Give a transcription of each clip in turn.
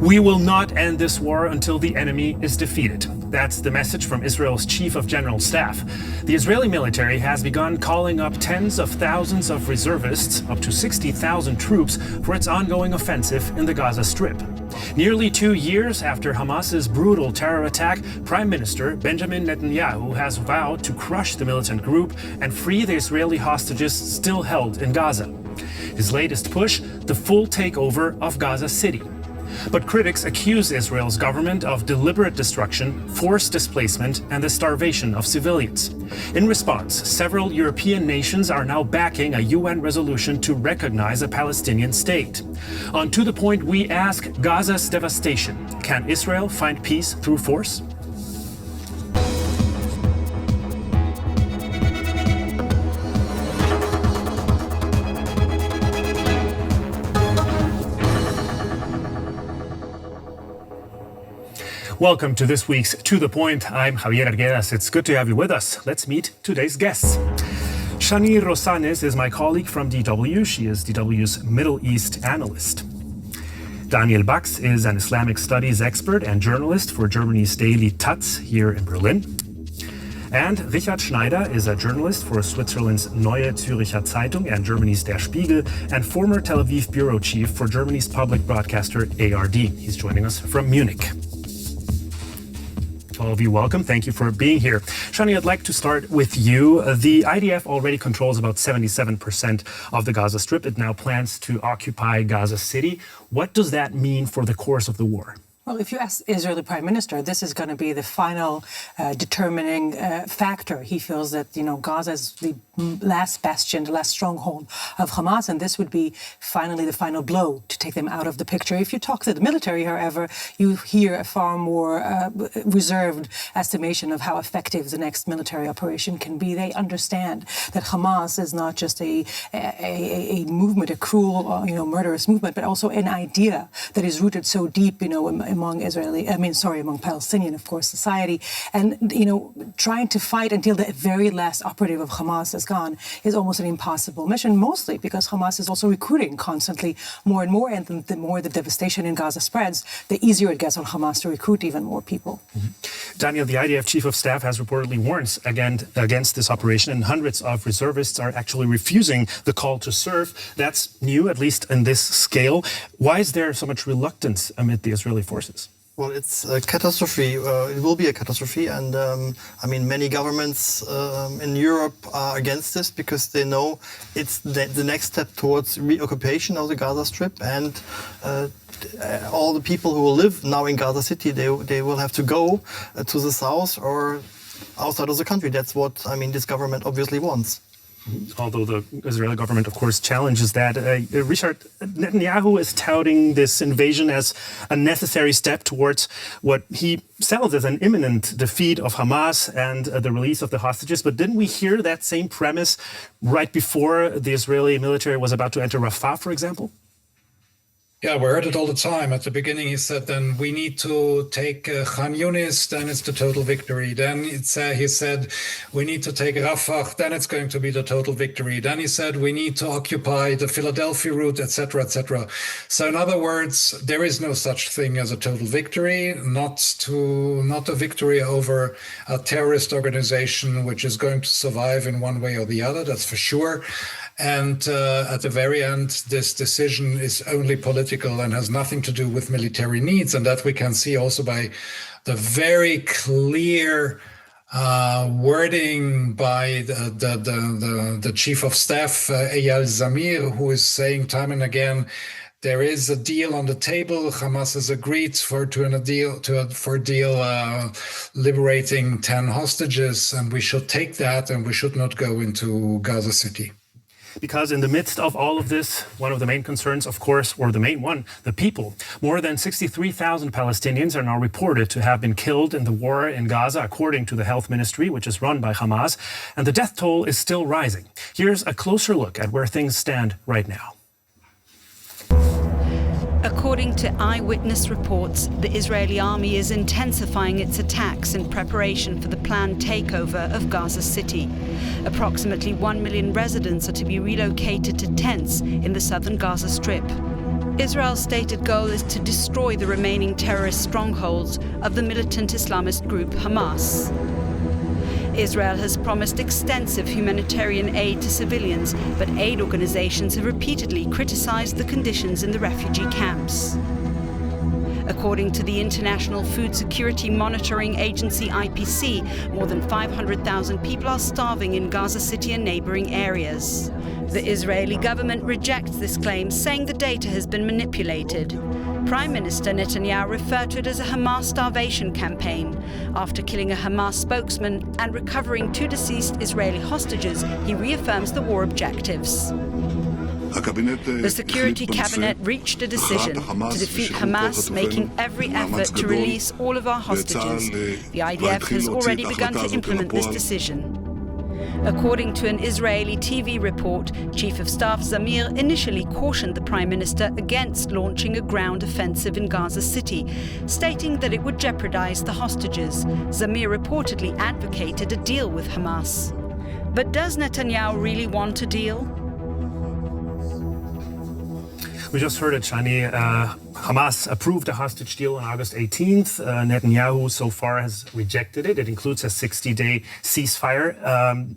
We will not end this war until the enemy is defeated. That's the message from Israel's Chief of General Staff. The Israeli military has begun calling up tens of thousands of reservists, up to 60,000 troops, for its ongoing offensive in the Gaza Strip. Nearly 2 years after Hamas's brutal terror attack, Prime Minister Benjamin Netanyahu has vowed to crush the militant group and free the Israeli hostages still held in Gaza. His latest push, the full takeover of Gaza City. But critics accuse Israel's government of deliberate destruction, forced displacement, and the starvation of civilians. In response, several European nations are now backing a UN resolution to recognize a Palestinian state. On To The Point, we ask Gaza's devastation. Can Israel find peace through force? Welcome to this week's To The Point. I'm Javier Arguedas. It's good to have you with us. Let's meet today's guests. Shani Rozanes is my colleague from DW. She is DW's Middle East analyst. Daniel Bax is an Islamic studies expert and journalist for Germany's daily Taz here in Berlin. And Richard Schneider is a journalist for Switzerland's Neue Zürcher Zeitung and Germany's Der Spiegel, and former Tel Aviv bureau chief for Germany's public broadcaster ARD. He's joining us from Munich. All of you, welcome. Thank you for being here. Shani, I'd like to start with you. The IDF already controls about 77% of the Gaza Strip. It now plans to occupy Gaza City. What does that mean for the course of the war? Well, if you ask Israeli Prime Minister, this is going to be the final determining factor. He feels that, Gaza is the last bastion, the last stronghold of Hamas, and this would be finally the final blow to take them out of the picture. If you talk to the military, however, you hear a far more reserved estimation of how effective the next military operation can be. They understand that Hamas is not just a movement, a cruel, murderous movement, but also an idea that is rooted so deep, among Palestinian, of course, society. And, trying to fight until the very last operative of Hamas is gone is almost an impossible mission, mostly because Hamas is also recruiting constantly more and more. And the more the devastation in Gaza spreads, the easier it gets on Hamas to recruit even more people. Mm-hmm. Daniel, the IDF chief of staff has reportedly warned against this operation, and hundreds of reservists are actually refusing the call to serve. That's new, at least in this scale. Why is there so much reluctance amid the Israeli forces? Well, it's a catastrophe. It will be a catastrophe. And many governments in Europe are against this because they know it's the next step towards reoccupation of the Gaza Strip. And all the people who will live now in Gaza City, they will have to go to the south or outside of the country. That's what, this government obviously wants. Although the Israeli government, of course, challenges that. Richard, Netanyahu is touting this invasion as a necessary step towards what he sells as an imminent defeat of Hamas and the release of the hostages. But didn't we hear that same premise right before the Israeli military was about to enter Rafah, for example? Yeah, we heard it all the time. At the beginning, he said, then we need to take Khan Yunis, then it's the total victory. Then he said, we need to take Rafah, then it's going to be the total victory. Then he said, we need to occupy the Philadelphia route, etc., etc. So in other words, there is no such thing as a total victory, not a victory over a terrorist organization which is going to survive in one way or the other, that's for sure. And at the very end, this decision is only political and has nothing to do with military needs. And that we can see also by the very clear wording by the chief of staff, Eyal Zamir, who is saying time and again, there is a deal on the table. Hamas has agreed for a deal liberating 10 hostages, and we should take that, and we should not go into Gaza City. Because in the midst of all of this, one of the main concerns, of course, or the main one, the people. More than 63,000 Palestinians are now reported to have been killed in the war in Gaza, according to the health ministry, which is run by Hamas. And the death toll is still rising. Here's a closer look at where things stand right now. According to eyewitness reports, the Israeli army is intensifying its attacks in preparation for the planned takeover of Gaza City. Approximately 1 million residents are to be relocated to tents in the southern Gaza Strip. Israel's stated goal is to destroy the remaining terrorist strongholds of the militant Islamist group Hamas. Israel has promised extensive humanitarian aid to civilians, but aid organizations have repeatedly criticized the conditions in the refugee camps. According to the International Food Security Monitoring Agency, IPC, more than 500,000 people are starving in Gaza City and neighboring areas. The Israeli government rejects this claim, saying the data has been manipulated. Prime Minister Netanyahu referred to it as a Hamas starvation campaign. After killing a Hamas spokesman and recovering 2 deceased Israeli hostages, he reaffirms the war objectives. The Security Cabinet reached a decision to defeat Hamas, making every effort to release all of our hostages. The IDF has already begun to implement this decision. According to an Israeli TV report, Chief of Staff Zamir initially cautioned the Prime Minister against launching a ground offensive in Gaza City, stating that it would jeopardize the hostages. Zamir reportedly advocated a deal with Hamas. But does Netanyahu really want a deal? We just heard it, Shani. Hamas approved a hostage deal on August 18th. Netanyahu so far has rejected it. It includes a 60-day ceasefire.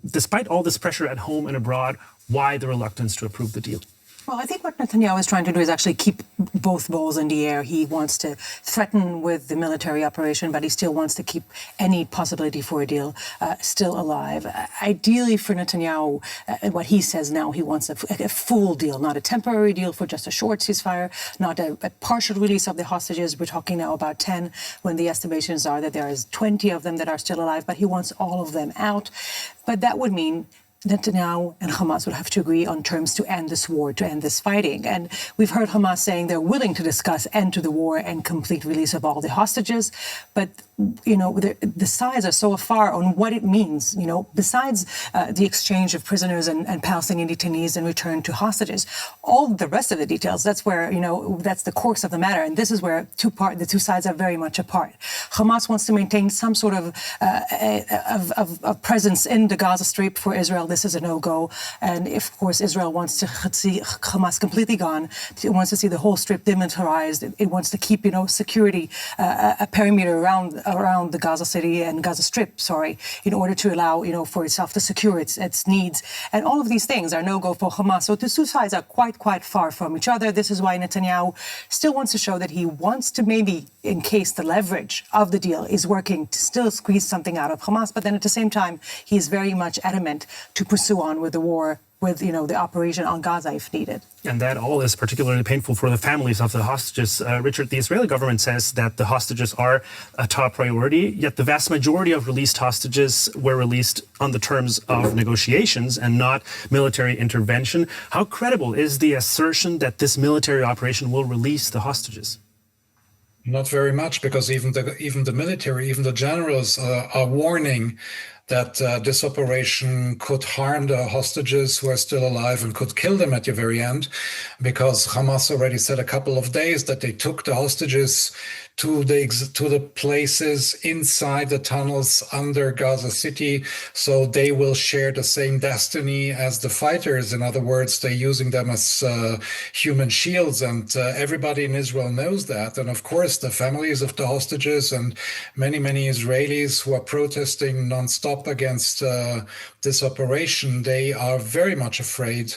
Despite all this pressure at home and abroad, why the reluctance to approve the deal? Well, I think what Netanyahu is trying to do is actually keep both balls in the air. He wants to threaten with the military operation, but he still wants to keep any possibility for a deal still alive. Ideally for Netanyahu, what he says now, he wants a full deal, not a temporary deal for just a short ceasefire, not a partial release of the hostages. We're talking now about 10, when the estimations are that there is 20 of them that are still alive, but he wants all of them out. But that would mean Netanyahu and Hamas would have to agree on terms to end this war, to end this fighting. And we've heard Hamas saying they're willing to discuss end to the war and complete release of all the hostages. But, you know, the sides are so far on what it means, you know, besides the exchange of prisoners and Palestinian detainees and return to hostages. All the rest of the details, that's where, you know, that's the crux of the matter. And this is where the two sides are very much apart. Hamas wants to maintain some sort of presence in the Gaza Strip for Israel. This is a no-go. And if, of course, Israel wants to see Hamas completely gone, it wants to see the whole strip demilitarized. It wants to keep, you know, security, a perimeter around the Gaza City and Gaza Strip, in order to allow, you know, for itself to secure its needs. And all of these things are no-go for Hamas. So the two sides are quite far from each other. This is why Netanyahu still wants to show that he wants to maybe encase the leverage of the deal is working to still squeeze something out of Hamas. But then at the same time, he is very much adamant to pursue on with the war, with, you know, the operation on Gaza if needed. And that all is particularly painful for the families of the hostages. Richard, the Israeli government says that the hostages are a top priority, yet the vast majority of released hostages were released on the terms of negotiations and not military intervention. How credible is the assertion that this military operation will release the hostages? Not very much, because even the military, even the generals are warning that this operation could harm the hostages who are still alive and could kill them at the very end, because Hamas already said a couple of days that they took the hostages to the places inside the tunnels under Gaza City, so they will share the same destiny as the fighters. In other words, they're using them as human shields, and everybody in Israel knows that. And of course, the families of the hostages and many Israelis who are protesting nonstop against this operation, they are very much afraid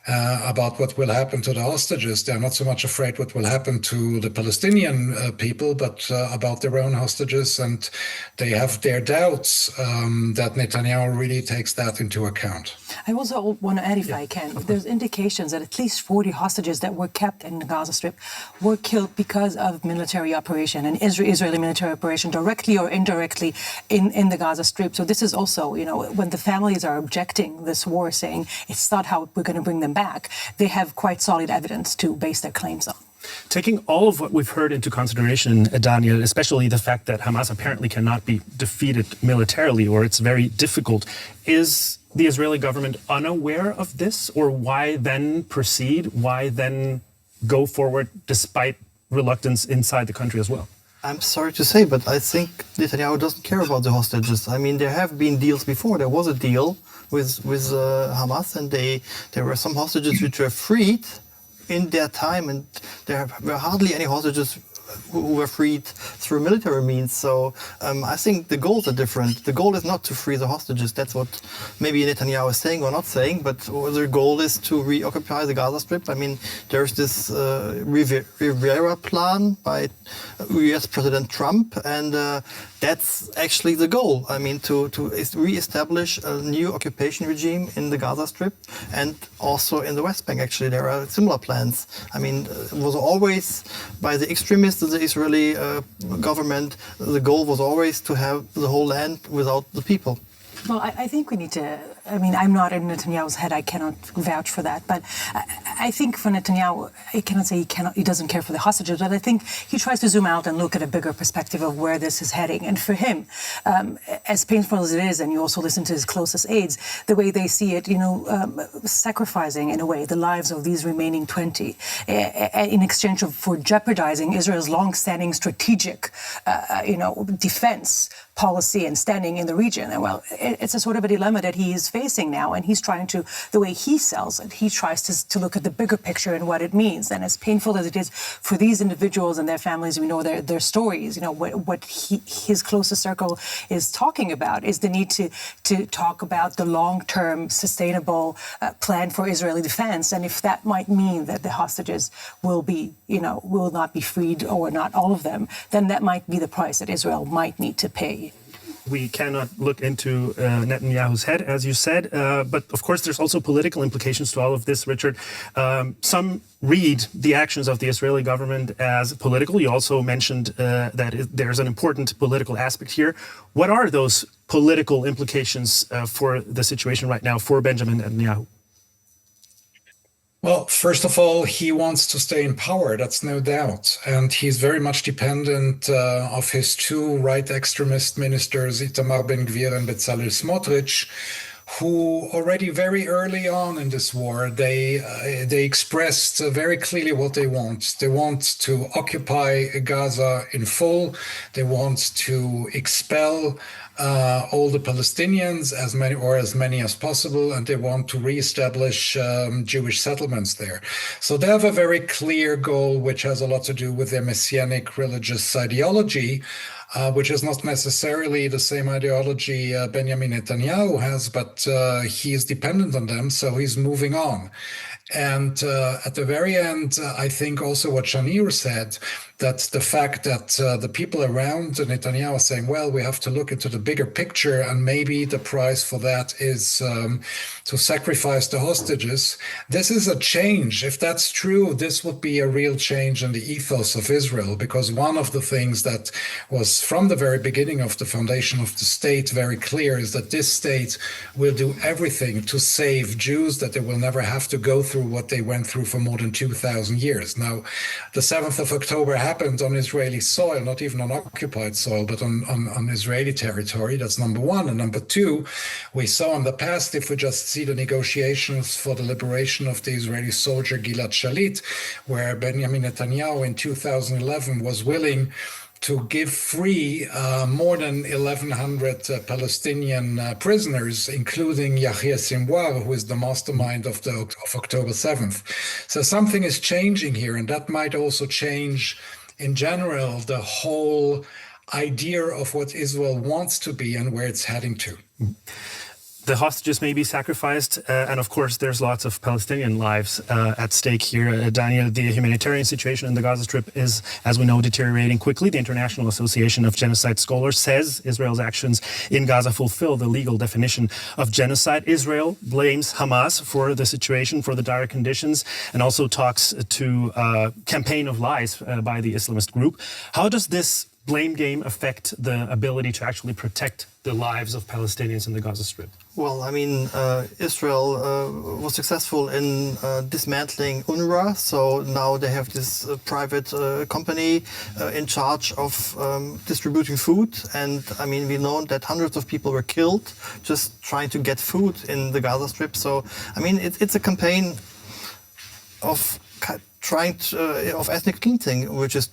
about what will happen to the hostages. They're not so much afraid what will happen to the Palestinian people, but about their own hostages, and they have their doubts that Netanyahu really takes that into account. I also want to add, if I can, there's indications that at least 40 hostages that were kept in the Gaza Strip were killed because of military operation, an Israeli military operation, directly or indirectly in the Gaza Strip. So this is also, you know, when the families are objecting this war, saying it's not how we're going to bring them back, they have quite solid evidence to base their claims on. Taking all of what we've heard into consideration, Daniel, especially the fact that Hamas apparently cannot be defeated militarily, or it's very difficult, is the Israeli government unaware of this? Or why then proceed? Why then go forward despite reluctance inside the country as well? I'm sorry to say, but I think Netanyahu doesn't care about the hostages. I mean, there have been deals before. There was a deal with Hamas, and there were some hostages which were freed in their time, and there were hardly any hostages who were freed through military means. So I think the goals are different. The goal is not to free the hostages. That's what maybe Netanyahu is saying or not saying, but the goal is to reoccupy the Gaza Strip. I mean, there's this Riviera plan by US President Trump, and that's actually the goal. I mean, to re-establish a new occupation regime in the Gaza Strip and also in the West Bank. Actually, there are similar plans. I mean, it was always by the extremists of the Israeli government, the goal was always to have the whole land without the people. Well, I think we need to, I mean, I'm not in Netanyahu's head, I cannot vouch for that, but I think for Netanyahu, I cannot say he doesn't care for the hostages, but I think he tries to zoom out and look at a bigger perspective of where this is heading. And for him, as painful as it is, and you also listen to his closest aides, the way they see it, sacrificing in a way the lives of these remaining 20 in exchange for jeopardizing Israel's long-standing strategic, defense policy and standing in the region. And well, it's a sort of a dilemma that he is facing now, and he's trying to, the way he sells it, he tries to look at the bigger picture and what it means. And as painful as it is for these individuals and their families, we know their stories, what his closest circle is talking about is the need to talk about the long-term sustainable plan for Israeli defense. And if that might mean that the hostages will not be freed, or not all of them, then that might be the price that Israel might need to pay. We cannot look into Netanyahu's head, as you said, but of course there's also political implications to all of this, Richard. Some read the actions of the Israeli government as political. You also mentioned that there's an important political aspect here. What are those political implications for the situation right now for Benjamin Netanyahu? Well, first of all, he wants to stay in power, that's no doubt. And he's very much dependent of his two right extremist ministers, Itamar Ben-Gvir and Bezalel Smotrich, who already very early on in this war, they expressed very clearly what they want. They want to occupy Gaza in full. They want to expel all the Palestinians, as many as possible, and they want to reestablish Jewish settlements there. So they have a very clear goal, which has a lot to do with their messianic religious ideology, which is not necessarily the same ideology Benjamin Netanyahu has, but he is dependent on them, so he's moving on. And at the very end, I think also what Shani said, that the fact that the people around Netanyahu are saying, well, we have to look into the bigger picture, and maybe the price for that is to sacrifice the hostages. This is a change. If that's true, this would be a real change in the ethos of Israel, because one of the things that was from the very beginning of the foundation of the state very clear is that this state will do everything to save Jews, that they will never have to go through what they went through for more than 2,000 years. Now, the 7th of October happened on Israeli soil, not even on occupied soil, but on Israeli territory. That's number one. And number two, we saw in the past, if we just see the negotiations for the liberation of the Israeli soldier Gilad Shalit, where Benjamin Netanyahu in 2011 was willing to give free more than 1,100 Palestinian prisoners, including Yahya Sinwar, who is the mastermind of October 7th. So something is changing here, and that might also change, in general, the whole idea of what Israel wants to be and where it's heading to. The hostages may be sacrificed, and of course there's lots of Palestinian lives at stake here. Daniel, the humanitarian situation in the Gaza Strip is, as we know, deteriorating quickly. The International Association of Genocide Scholars says Israel's actions in Gaza fulfill the legal definition of genocide. Israel blames Hamas for the situation, for the dire conditions, and also talks to a campaign of lies by the Islamist group. How does this blame game affect the ability to actually protect the lives of Palestinians in the Gaza Strip? Well, I mean, Israel was successful in dismantling UNRWA, so now they have this private company in charge of distributing food. And I mean, we know that hundreds of people were killed just trying to get food in the Gaza Strip. So, I mean, it's a campaign of trying of ethnic cleansing, which is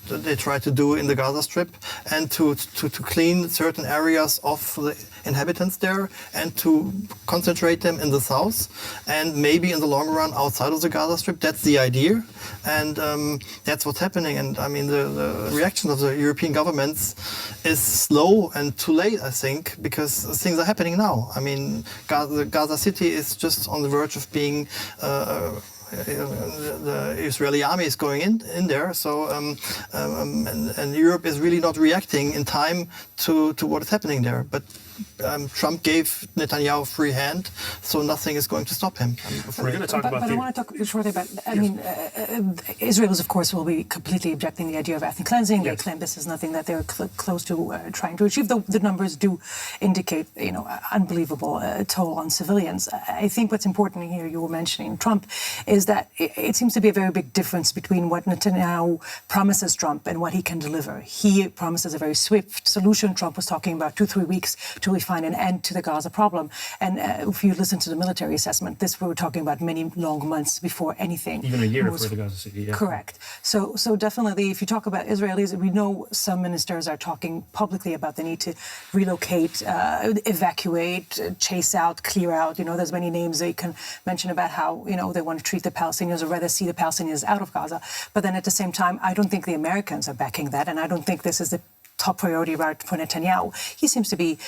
they try to do in the Gaza Strip, and to clean certain areas of the inhabitants there and to concentrate them in the south and maybe in the long run outside of the Gaza Strip. That's the idea, and that's what's happening. And I mean the reaction of the European governments is slow and too late, I think, because things are happening now. I mean, Gaza City is just on the verge of being the Israeli army is going in there, so and Europe is really not reacting in time to what is happening there. But Trump gave Netanyahu free hand, so nothing is going to stop him. We're going to talk about. But I want to talk shortly about. I mean, Israelis, of course, will be completely objecting the idea of ethnic cleansing. They claim this is nothing that they're close to trying to achieve. The numbers do indicate, unbelievable toll on civilians. I think what's important here, you were mentioning Trump, is that it seems to be a very big difference between what Netanyahu promises Trump and what he can deliver. He promises a very swift solution. Trump was talking about 2-3 weeks to find an end to the Gaza problem. And if you listen to the military assessment, we were talking about many long months before anything. Even a year for the Gaza City, yeah. Correct. So definitely, if you talk about Israelis, we know some ministers are talking publicly about the need to relocate, evacuate, chase out, clear out. There's many names they can mention about how, they want to treat the Palestinians or rather see the Palestinians out of Gaza. But then at the same time, I don't think the Americans are backing that. And I don't think this is the top priority for Netanyahu. He seems to be,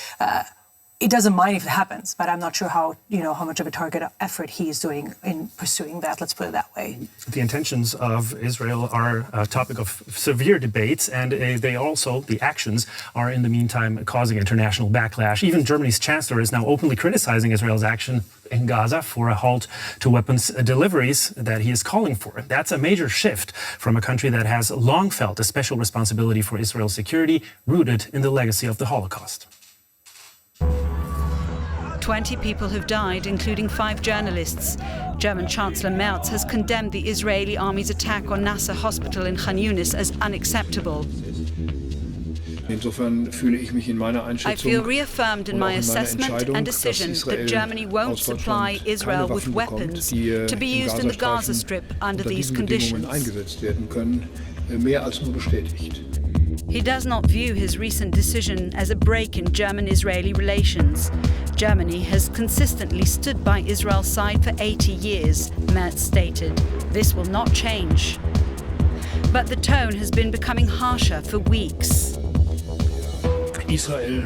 he doesn't mind if it happens, but I'm not sure how much of a target effort he is doing in pursuing that. Let's put it that way. The intentions of Israel are a topic of severe debates, and the actions are in the meantime causing international backlash. Even Germany's chancellor is now openly criticizing Israel's action in Gaza for a halt to weapons deliveries that he is calling for. That's a major shift from a country that has long felt a special responsibility for Israel's security, rooted in the legacy of the Holocaust. 20 people have died, including 5 journalists. German Chancellor Merz has condemned the Israeli army's attack on Nasser Hospital in Khan Yunis as unacceptable. I feel reaffirmed in my assessment and decision that Germany won't supply Israel with weapons to be used in the Gaza Strip under these conditions. He does not view his recent decision as a break in German-Israeli relations. Germany has consistently stood by Israel's side for 80 years, Merz stated. This will not change. But the tone has been becoming harsher for weeks. Israel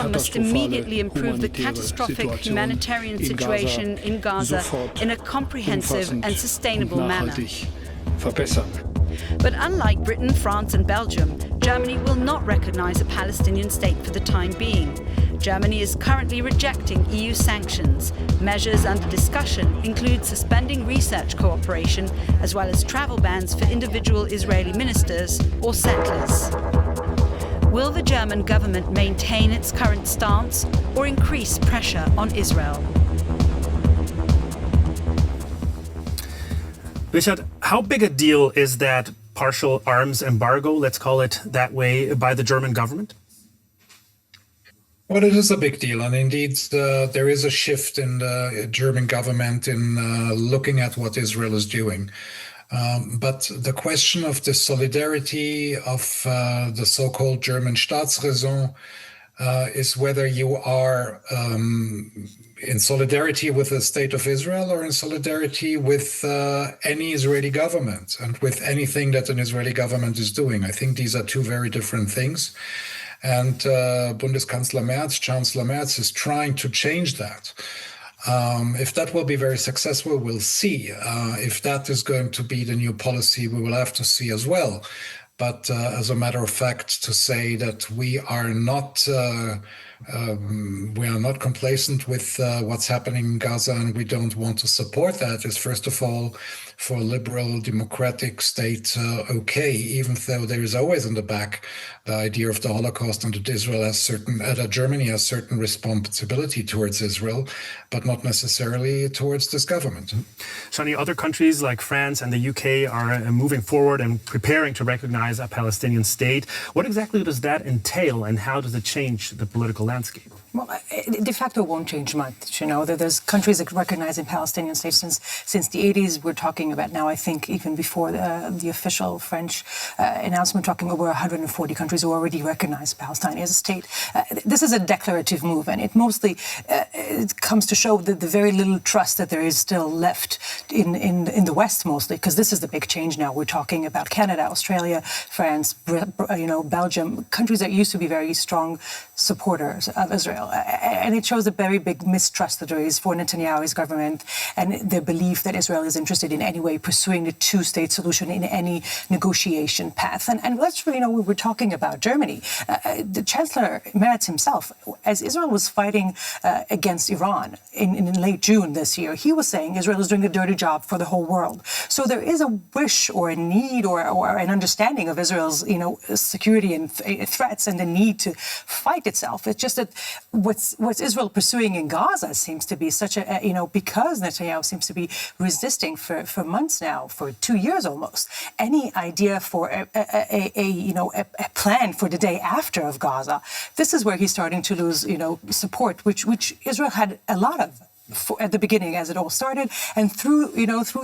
must immediately improve the catastrophic humanitarian situation in Gaza in a comprehensive and sustainable manner. But unlike Britain, France and Belgium, Germany will not recognize a Palestinian state for the time being. Germany is currently rejecting EU sanctions. Measures under discussion include suspending research cooperation, as well as travel bans for individual Israeli ministers or settlers. Will the German government maintain its current stance or increase pressure on Israel? Richard, how big a deal is that partial arms embargo, let's call it that way, by the German government? Well, it is a big deal. And indeed, there is a shift in the German government in looking at what Israel is doing. But the question of the solidarity of the so-called German Staatsräson is whether you are in solidarity with the state of Israel or in solidarity with any Israeli government and with anything that an Israeli government is doing. I think these are two very different things. And Bundeskanzler Merz, Chancellor Merz, is trying to change that. If that will be very successful, we'll see. If that is going to be the new policy, we will have to see as well. But as a matter of fact, to say that we are not complacent with what's happening in Gaza and we don't want to support that is, first of all, for a liberal democratic state, okay, even though there is always in the back the idea of the Holocaust and that Israel has that Germany has certain responsibility towards Israel, but not necessarily towards this government. Shani, other countries like France and the UK are moving forward and preparing to recognize a Palestinian state. What exactly does that entail and how does it change the political landscape? Well, de facto won't change much. You know, there's countries that recognize a Palestinian state since the 80s. We're talking about now, I think, even before the official French announcement, talking over 140 countries who already recognize Palestine as a state. This is a declarative move, and it mostly it comes to show the very little trust that there is still left in the West, mostly, because this is the big change now. We're talking about Canada, Australia, France, Belgium, countries that used to be very strong supporters of Israel. And it shows a very big mistrust that there is for Netanyahu's government and the belief that Israel is interested in any way pursuing the two-state solution in any negotiation path. And let's, we're talking about Germany. The Chancellor Merz himself, as Israel was fighting against Iran in late June this year, he was saying Israel is doing a dirty job for the whole world. So there is a wish or a need or an understanding of Israel's, security and threats and the need to fight itself. It's just that what's Israel pursuing in Gaza seems to be such a, because Netanyahu seems to be resisting for months now, for 2 years almost, any idea for a plan for the day after of Gaza. This is where he's starting to lose, support, which Israel had a lot of. At the beginning, as it all started, and through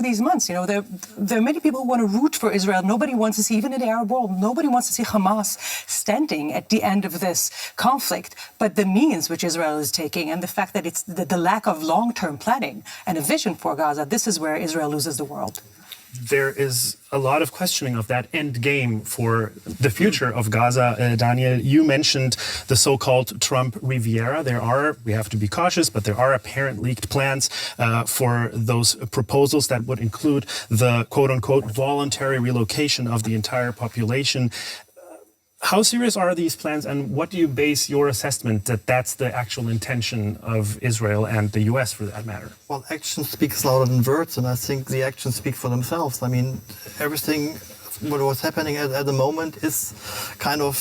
these months, there are many people who want to root for Israel. Nobody wants to see, even in the Arab world, nobody wants to see Hamas standing at the end of this conflict. But the means which Israel is taking, and the fact that it's the lack of long-term planning and a vision for Gaza, this is where Israel loses the world. There is a lot of questioning of that end game for the future of Gaza. Daniel, you mentioned the so-called Trump Riviera. We have to be cautious, but there are apparent leaked plans for those proposals that would include the quote-unquote voluntary relocation of the entire population. How serious are these plans, and what do you base your assessment that that's the actual intention of Israel and the U.S. for that matter? Well, action speaks louder than words, and I think the actions speak for themselves. I mean, everything what was happening at the moment is kind of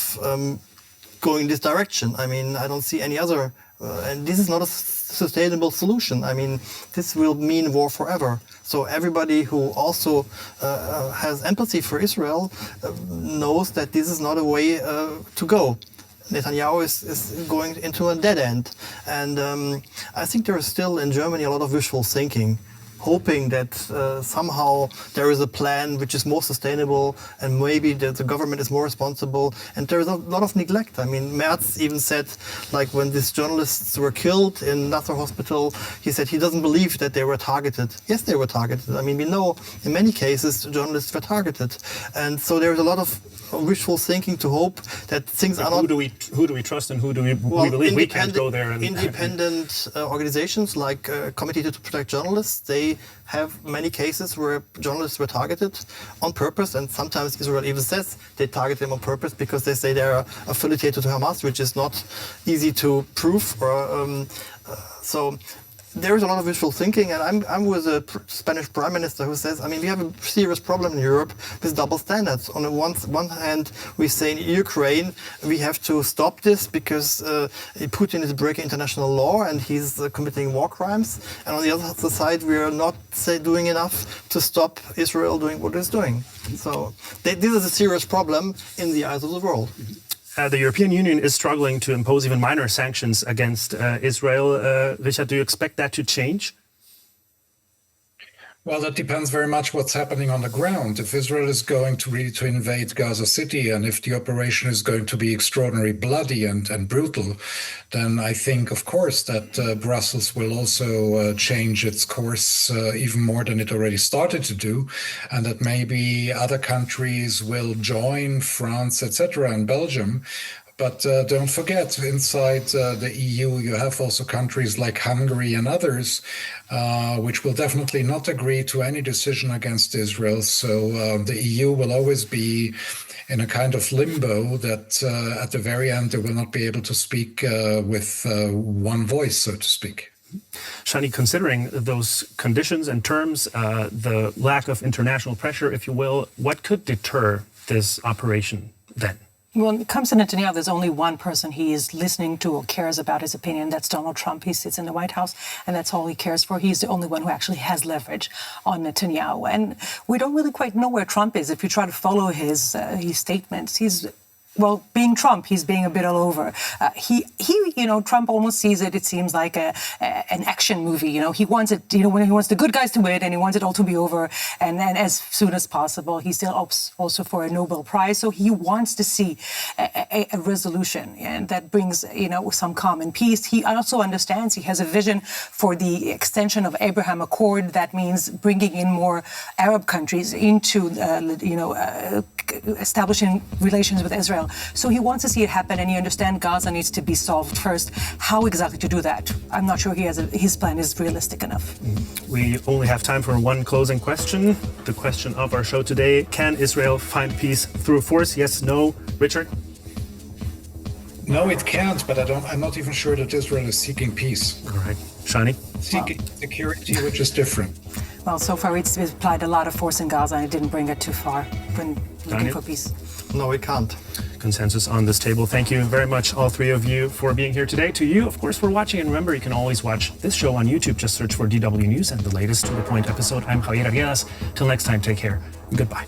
going this direction. I mean, I don't see any other, and this is not a sustainable solution. I mean, this will mean war forever. So everybody who also has empathy for Israel knows that this is not a way to go. Netanyahu is going into a dead end. And I think there is still in Germany a lot of wishful thinking, hoping that somehow there is a plan which is more sustainable and maybe the government is more responsible. And there is a lot of neglect. I mean, Merz even said, like when these journalists were killed in Nasser Hospital, he said he doesn't believe that they were targeted. Yes, they were targeted. I mean, we know in many cases journalists were targeted. And so there is a lot of wishful thinking to hope that things are not... Who do we trust and who do we believe? We can't go there. And independent organizations like Committee to Protect Journalists, they have many cases where journalists were targeted on purpose, and sometimes Israel even says they target them on purpose because they say they're affiliated to Hamas, which is not easy to prove. So there is a lot of wishful thinking, and I'm with a Spanish prime minister who says, I mean, we have a serious problem in Europe with double standards. On the one hand, we say in Ukraine, we have to stop this because Putin is breaking international law and he's committing war crimes. And on the other side, we are not doing enough to stop Israel doing what it's doing. So this is a serious problem in the eyes of the world. The European Union is struggling to impose even minor sanctions against Israel. Richard, do you expect that to change? Well, that depends very much what's happening on the ground. If Israel is going to really to invade Gaza City, and if the operation is going to be extraordinarily bloody and brutal, then I think, of course, that Brussels will also change its course even more than it already started to do, and that maybe other countries will join, France, etc., and Belgium. But don't forget, inside the EU, you have also countries like Hungary and others, which will definitely not agree to any decision against Israel. So the EU will always be in a kind of limbo that at the very end, they will not be able to speak with one voice, so to speak. Shani, considering those conditions and terms, the lack of international pressure, if you will, what could deter this operation then? When it comes to Netanyahu, there's only one person he is listening to or cares about his opinion. That's Donald Trump. He sits in the White House, and that's all he cares for. He's the only one who actually has leverage on Netanyahu. And we don't really quite know where Trump is. If you try to follow his statements, he's well, being Trump, he's being a bit all over. Trump almost sees it seems like an action movie. He wants it, when he wants the good guys to win and he wants it all to be over and as soon as possible. He still hopes also for a Nobel Prize. So he wants to see a resolution and that brings, some calm and peace. He also understands he has a vision for the extension of Abraham Accord. That means bringing in more Arab countries into, establishing relations with Israel. So he wants to see it happen, and he understands Gaza needs to be solved first. How exactly to do that? I'm not sure his plan is realistic enough. We only have time for one closing question. The question of our show today: can Israel find peace through force? Yes, no. Richard? No, it can't, but I'm not even sure that Israel is seeking peace. All right. Shani? Seeking security, which is different. Well, so far it's applied a lot of force in Gaza and it didn't bring it too far when looking for peace. No, we can't. Consensus on this table. Thank you very much, all three of you, for being here today. To you, of course, for watching. And remember, you can always watch this show on YouTube. Just search for DW News and the latest To The Point episode. I'm Javier Arguedas. Till next time, take care and goodbye.